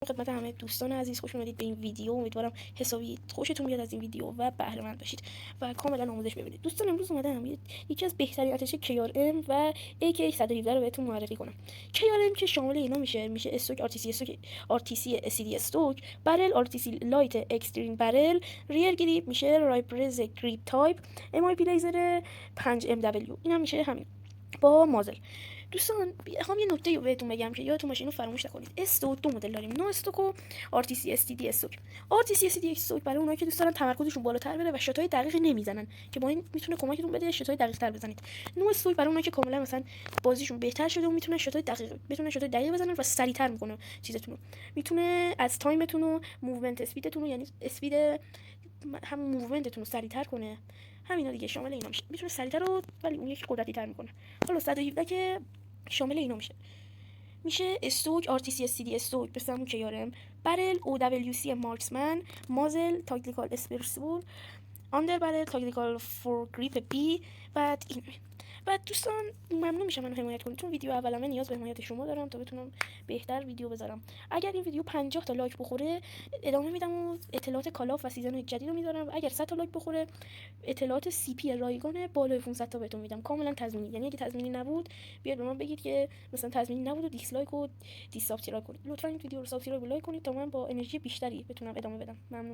خدمت همه دوستان عزیز، خوش اومدید به این ویدیو. امیدوارم حسابی خوشتون بیاد از این ویدیو و بهره مند باشید و کاملا آموزش ببینید. دوستان امروز اومدم یکی از بهترین آتش KRM و AK 117 رو بهتون معرفی کنم. KRM که شامل اینا میشه استوک RTC SCD استوک، برل RTC لایت اکستریم برل، ریر گریپ میشه رایپرز گریپ تایپ، MIP لیزر 5MW. اینم میشه همین با مازل. دوستان هم یه نکته رو بهتون بگم که یادتون باشه اینو فراموش نکنید. استوک دو مدل داریم، نو استوک و RTC STD استوک. RTC STD استوک برای اونایی که دوست دارن تمرکزشون بالاتر بره و شاتای دقیق نمیزنن که با این میتونه کمکتون بده شاتای دقیق تر بزنید. نو استوک برای اونایی که کاملا مثلا بازیشون بهتر شده و میتونن شاتای دقیق بزنن و سریعتر میکنه چیزتون رو. میتونه از تایمتون و موومنت اسپیدتون رو، یعنی اسپید همون موومنتتون رو سریعتر کنه. همینا دیگه شامل اینا میشه. میتونه سریعتر رو ولی اون یکی قدرتی تر میکنه. حالا 117 که شامل اینا میشه استوک RTC SCD استوک به همون KRM، برل OWC مارکسمن، مازل تاکتیکال اسپرسول، آندر برل تاکتیکال فور گریپ بی. بعد این دوستان ممنون میشم منو حمایت کنید، چون ویدیو اولمه نیاز به حمایت شما دارم تا بتونم بهتر ویدیو بذارم. اگر این ویدیو 50 تا لایک بخوره ادامه میدم و اطلاعات کالاف و سیزن جدید رو میذارم. اگر 100 تا لایک بخوره اطلاعات CP رایگان بالای 500 تا بهتون میدم، کاملا تضمینی. یعنی اگه تضمینی نبود بیاید به من بگید که مثلا تضمینی نبود و دیسلایک و دیسابسکرایب کنید. لطفا این ویدیو رو سابسکرایب و لایک کنید تا من با انرژی بیشتری بتونم ادامه بدم. ممنون.